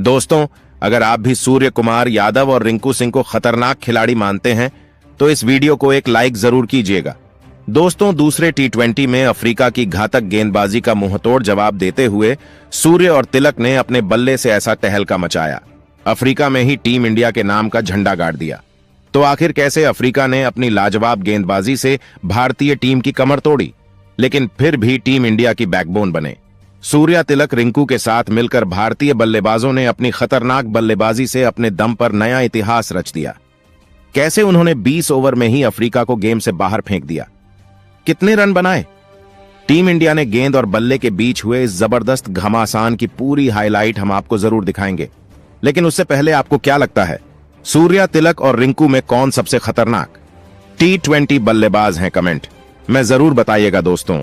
दोस्तों, अगर आप भी सूर्य कुमार यादव और रिंकू सिंह को खतरनाक खिलाड़ी मानते हैं तो इस वीडियो को एक लाइक जरूर कीजिएगा। दोस्तों, दूसरे टी20 में अफ्रीका की घातक गेंदबाजी का मुंहतोड़ जवाब देते हुए सूर्य और तिलक ने अपने बल्ले से ऐसा तहलका मचाया, अफ्रीका में ही टीम इंडिया के नाम का झंडा गाड़ दिया। तो आखिर कैसे अफ्रीका ने अपनी लाजवाब गेंदबाजी से भारतीय टीम की कमर तोड़ी, लेकिन फिर भी टीम इंडिया की बैकबोन बने। सूर्या, तिलक, रिंकू के साथ मिलकर भारतीय बल्लेबाजों ने अपनी खतरनाक बल्लेबाजी से अपने दम पर नया इतिहास रच दिया। कैसे उन्होंने 20 ओवर में ही अफ्रीका को गेम से बाहर फेंक दिया, कितने रन बनाए। टीम इंडिया ने गेंद और बल्ले के बीच हुए इस जबरदस्त घमासान की पूरी हाईलाइट हम आपको जरूर दिखाएंगे, लेकिन उससे पहले आपको क्या लगता है, सूर्या, तिलक और रिंकू में कौन सबसे खतरनाक टी20 बल्लेबाज हैं? कमेंट में जरूर बताइएगा। दोस्तों,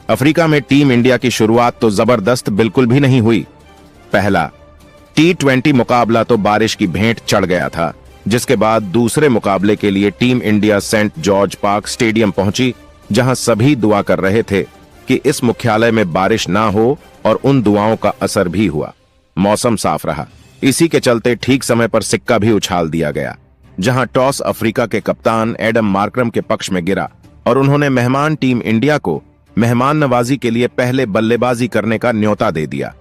अफ्रीका में टीम इंडिया की शुरुआत तो जबरदस्त बिल्कुल भी नहीं हुई। पहला टी20 मुकाबला तो बारिश की भेंट चढ़ गया था, जिसके बाद दूसरे मुकाबले के लिए team India Saint George Park stadium पहुंची, जहां सभी दुआ कर रहे थे कि इस मुख्यालय में बारिश ना हो, और उन दुआओं का असर भी हुआ। मौसम साफ रहा। इसी के चलते ठीक समय पर सिक्का भी उछाल दिया गया, जहां टॉस अफ्रीका के कप्तान एडम मार्करम के पक्ष में गिरा और उन्होंने मेहमान टीम इंडिया को मेहमान नवाजी के लिए पहले बल्लेबाजी करने का न्योता दे दिया।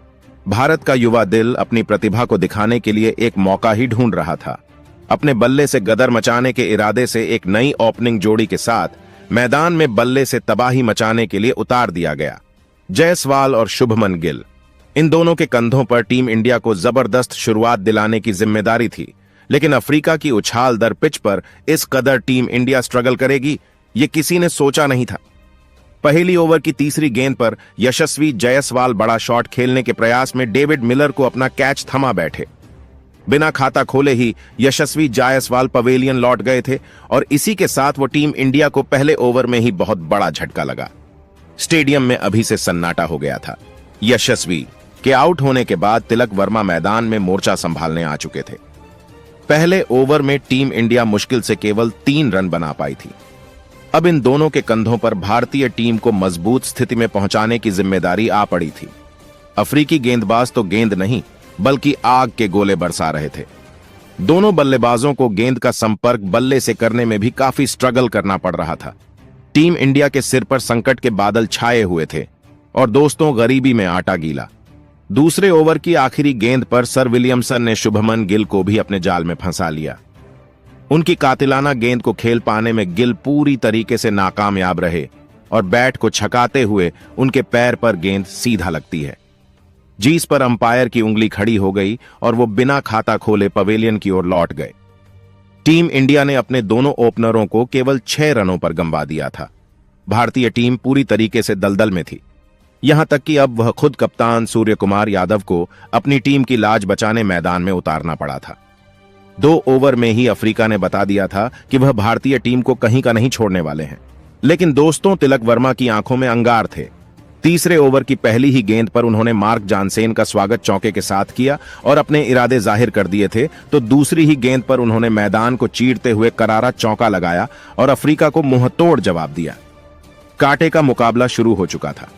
भारत का युवा दिल अपनी प्रतिभा को दिखाने के लिए एक मौका ही ढूंढ रहा था। अपने बल्ले से गदर मचाने के इरादे से एक नई ओपनिंग जोड़ी के साथ मैदान में बल्ले से तबाही मचाने के लिए उतार दिया गया। जायसवाल और शुभमन गिल, इन दोनों के कंधों पर टीम इंडिया को जबरदस्त शुरुआत दिलाने की जिम्मेदारी थी, लेकिन अफ्रीका की उछाल दर पिच पर इस कदर टीम इंडिया स्ट्रगल करेगी, ये किसी ने सोचा नहीं था। पहली ओवर की तीसरी गेंद पर यशस्वी जायसवाल बड़ा शॉट खेलने के प्रयास में डेविड मिलर को अपना कैच थमा बैठे। बिना खाता खोले ही यशस्वी जायसवाल पवेलियन लौट गए थे, और इसी के साथ वो टीम इंडिया को पहले ओवर में ही बहुत बड़ा झटका लगा। स्टेडियम में अभी से सन्नाटा हो गया था। यशस्वी के आउट होने के बाद तिलक वर्मा मैदान में मोर्चा संभालने आ चुके थे। पहले ओवर में टीम इंडिया मुश्किल से केवल 3 रन बना पाई थी। अब इन दोनों के कंधों पर भारतीय टीम को मजबूत स्थिति में पहुंचाने की जिम्मेदारी आ पड़ी थी। अफ्रीकी गेंदबाज तो गेंद नहीं बल्कि आग के गोले बरसा रहे थे। दोनों बल्लेबाजों को गेंद का संपर्क बल्ले से करने में भी काफी स्ट्रगल करना पड़ रहा था। टीम इंडिया के सिर पर संकट के बादल छाए हुए थे, और दोस्तों, गरीबी में आटा गीला। दूसरे ओवर की आखिरी गेंद पर सर विलियमसन ने शुभमन गिल को भी अपने जाल में फंसा लिया। उनकी कातिलाना गेंद को खेल पाने में गिल पूरी तरीके से नाकामयाब रहे, और बैट को छकाते हुए उनके पैर पर गेंद सीधा लगती है। जीस पर अंपायर की उंगली खड़ी हो गई और वो बिना खाता खोले पवेलियन की ओर लौट गए। टीम इंडिया ने अपने दोनों ओपनरों को केवल 6 रनों पर गंवा दिया था। भारतीय टीम पूरी तरीके से दलदल में थी, यहां तक कि अब वह खुद कप्तान सूर्य कुमार यादव को अपनी टीम की लाज बचाने मैदान में उतारना पड़ा था। 2 ओवर में ही अफ्रीका ने बता दिया था कि वह भारतीय टीम को कहीं का नहीं छोड़ने वाले हैं, लेकिन दोस्तों, तिलक वर्मा की आंखों में अंगार थे। तीसरे ओवर की पहली ही गेंद पर उन्होंने मार्क जानसेन का स्वागत चौके के साथ किया और अपने इरादे जाहिर कर दिए थे, तो दूसरी ही गेंद पर उन्होंने मैदान को चीरते हुए करारा चौका लगाया और अफ्रीका को मुंहतोड़ जवाब दिया। कांटे का मुकाबला शुरू हो चुका था।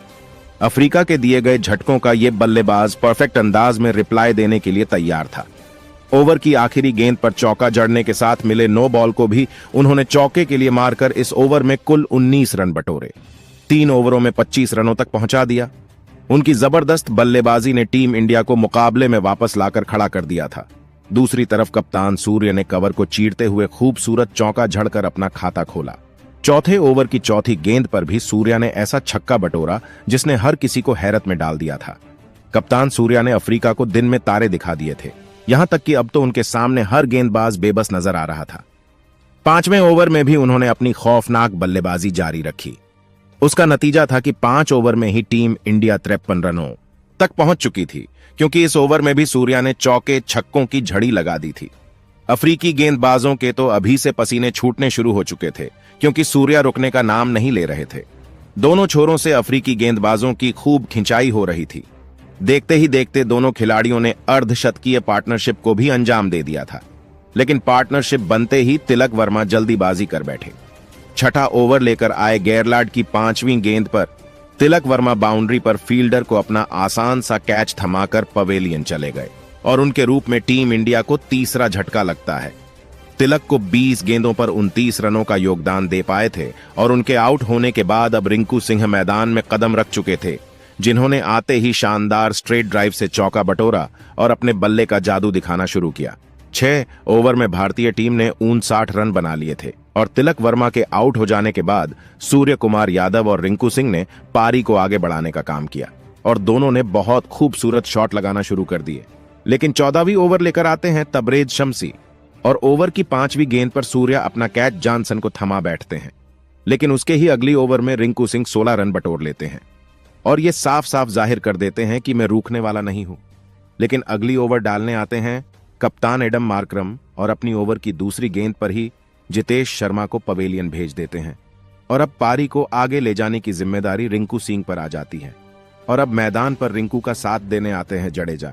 अफ्रीका के दिए गए झटकों का यह बल्लेबाज परफेक्ट अंदाज में रिप्लाई देने के लिए तैयार था। ओवर की आखिरी गेंद पर चौका जड़ने के साथ मिले 9 बॉल को भी उन्होंने चौके के लिए मारकर इस ओवर में कुल 19 रन बटोरे। 3 ओवरों में 25 रनों तक पहुंचा दिया। उनकी जबरदस्त बल्लेबाजी ने टीम इंडिया को मुकाबले में वापस लाकर खड़ा कर दिया था। दूसरी तरफ कप्तान सूर्य ने कवर को चीरते हुए खूबसूरत चौका जड़कर अपना खाता खोला। चौथे ओवर की चौथी गेंद पर भी सूर्या ने ऐसा छक्का बटोरा जिसने हर किसी को हैरत में डाल दिया था। कप्तान सूर्या ने अफ्रीका को दिन में तारे दिखा दिए थे, यहां तक कि अब तो उनके सामने हर गेंदबाज बेबस नजर आ रहा था। 5वें ओवर में भी उन्होंने अपनी खौफनाक बल्लेबाजी जारी रखी। उसका नतीजा था कि 5 ओवर में ही टीम इंडिया 53 रनों तक पहुंच चुकी थी, क्योंकि इस ओवर में भी सूर्या ने चौके छक्कों की झड़ी लगा दी थी। अफ्रीकी गेंदबाजों के तो अभी से पसीने छूटने शुरू हो चुके थे, क्योंकि सूर्या रुकने का नाम नहीं ले रहे थे। दोनों छोरों से अफ्रीकी गेंदबाजों की खूब खिंचाई हो रही थी। देखते ही देखते दोनों खिलाड़ियों ने अर्धशतकीय पार्टनरशिप को भी अंजाम दे दिया था, लेकिन पार्टनरशिप बनते ही तिलक वर्मा जल्दीबाजी कर बैठे। छठा ओवर लेकर आए गेरलाड की 5वीं गेंद पर तिलक वर्मा बाउंड्री पर फील्डर को अपना आसान सा कैच थमाकर पवेलियन चले गए। और उनके रूप में टीम इंडिया को तीसरा झटका लगता है। तिलक को 20 गेंदों पर 29 रनों का योगदान दे पाए थे और उनके आउट होने के बाद अब रिंकू सिंह मैदान में कदम रख चुके थे, जिन्होंने आते ही शानदार स्ट्रेट ड्राइव से चौका बटोरा और अपने बल्ले का जादू दिखाना शुरू किया। 6 ओवर में भारतीय टीम ने 59 रन बना लिए थे और तिलक वर्मा के आउट हो जाने के बाद सूर्य कुमार यादव और रिंकू सिंह ने पारी को आगे बढ़ाने का काम किया और दोनों ने बहुत खूबसूरत शॉट लगाना शुरू कर दिए। लेकिन 14वीं ओवर लेकर आते हैं तबरेज शम्सी और ओवर की 5वीं गेंद पर सूर्या अपना कैच जॉनसन को थमा बैठते हैं। लेकिन उसके ही अगली ओवर में रिंकू सिंह 16 रन बटोर लेते हैं और ये साफ साफ जाहिर कर देते हैं कि मैं रुकने वाला नहीं हूं। लेकिन अगली ओवर डालने आते हैं कप्तान एडम मार्करम और अपनी ओवर की दूसरी गेंद पर ही जितेश शर्मा को पवेलियन भेज देते हैं और अब पारी को आगे ले जाने की जिम्मेदारी रिंकू सिंह पर आ जाती है और अब मैदान पर रिंकू का साथ देने आते हैं जडेजा।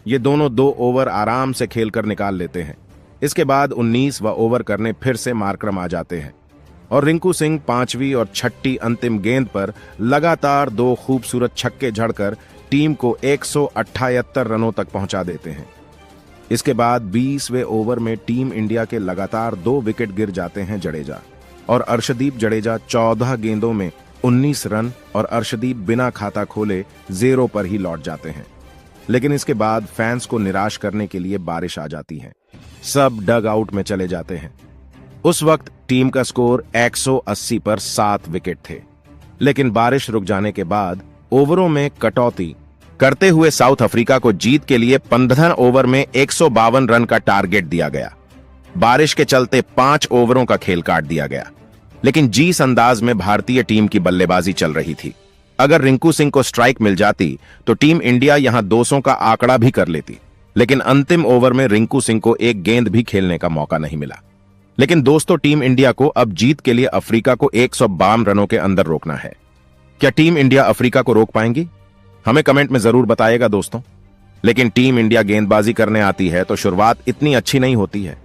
ये दोनों 2 ओवर आराम से खेलकर निकाल लेते हैं। इसके बाद 19वां ओवर करने फिर से मार्करम आ जाते हैं और रिंकू सिंह 5वीं और 6ठी अंतिम गेंद पर लगातार 2 खूबसूरत छक्के झड़कर टीम को 178 रनों तक पहुंचा देते हैं। इसके बाद 20वें ओवर में टीम इंडिया के लगातार 2 विकेट गिर जाते हैं जडेजा और अर्शदीप जडेजा 14 गेंदों में 19 रन और अर्शदीप बिना खाता खोले 0 पर ही लौट जाते हैं। लेकिन इसके बाद फैंस को निराश करने के लिए बारिश आ जाती है। सब डग आउट में चले जाते हैं। उस वक्त टीम का स्कोर 180 पर 7 विकेट थे। लेकिन बारिश रुक जाने के बाद ओवरों में कटौती करते हुए साउथ अफ्रीका को जीत के लिए 15 ओवर में 152 रन का टारगेट दिया गया। बारिश के चलते 5 ओवरों का खेल काट दिया गया। लेकिन जिस अंदाज में भारतीय टीम की बल्लेबाजी चल रही थी, अगर रिंकू सिंह को स्ट्राइक मिल जाती तो टीम इंडिया यहां 200 का आंकड़ा भी कर लेती। लेकिन अंतिम ओवर में रिंकू सिंह को एक गेंद भी खेलने का मौका नहीं मिला। लेकिन दोस्तों, टीम इंडिया को अब जीत के लिए अफ्रीका को 152 रनों के अंदर रोकना है। क्या टीम इंडिया अफ्रीका को रोक पाएंगी? हमें कमेंट में जरूर बताइएगा दोस्तों। लेकिन टीम इंडिया गेंदबाजी करने आती है तो शुरुआत इतनी अच्छी नहीं होती है।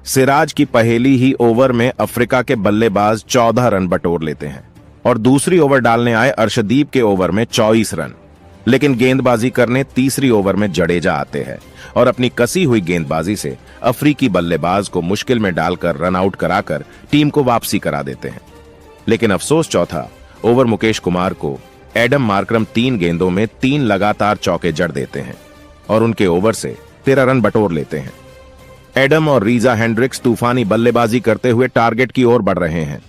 सिराज की पहली ही ओवर में अफ्रीका के बल्लेबाज 14 रन बटोर लेते हैं और दूसरी ओवर डालने आए अर्शदीप के ओवर में 24 रन। लेकिन गेंदबाजी करने तीसरी ओवर में जडेजा आते हैं और अपनी कसी हुई गेंदबाजी से अफ्रीकी बल्लेबाज को मुश्किल में डालकर रन आउट कराकर टीम को वापसी करा देते हैं। लेकिन अफसोस चौथा ओवर मुकेश कुमार को एडम मार्करम 3 गेंदों में 3 लगातार चौके जड़ देते हैं और उनके ओवर से 13 रन बटोर लेते हैं। एडम और रीजा हेंड्रिक्स तूफानी बल्लेबाजी करते हुए टारगेट की ओर बढ़ रहे हैं।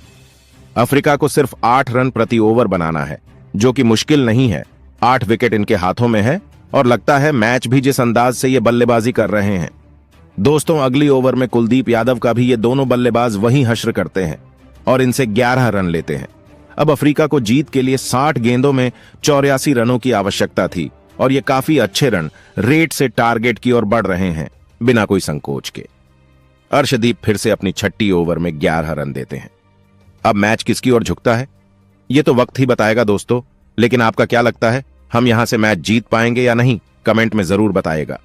अफ्रीका को सिर्फ 8 रन प्रति ओवर बनाना है, जो कि मुश्किल नहीं है। 8 विकेट इनके हाथों में है और लगता है मैच भी जिस अंदाज से ये बल्लेबाजी कर रहे हैं। दोस्तों, अगली ओवर में कुलदीप यादव का भी ये दोनों बल्लेबाज वहीं हश्र करते हैं और इनसे 11 रन लेते हैं। अब अफ्रीका को जीत के लिए 60 गेंदों में 84 रनों की आवश्यकता थी और ये काफी अच्छे रन रेट से टारगेट की ओर बढ़ रहे हैं बिना कोई संकोच के। अर्शदीप फिर से अपनी 6ठी ओवर में 11 रन देते हैं। अब मैच किसकी ओर झुकता है ये तो वक्त ही बताएगा दोस्तों। लेकिन आपका क्या लगता है, हम यहां से मैच जीत पाएंगे या नहीं? कमेंट में जरूर बताइएगा।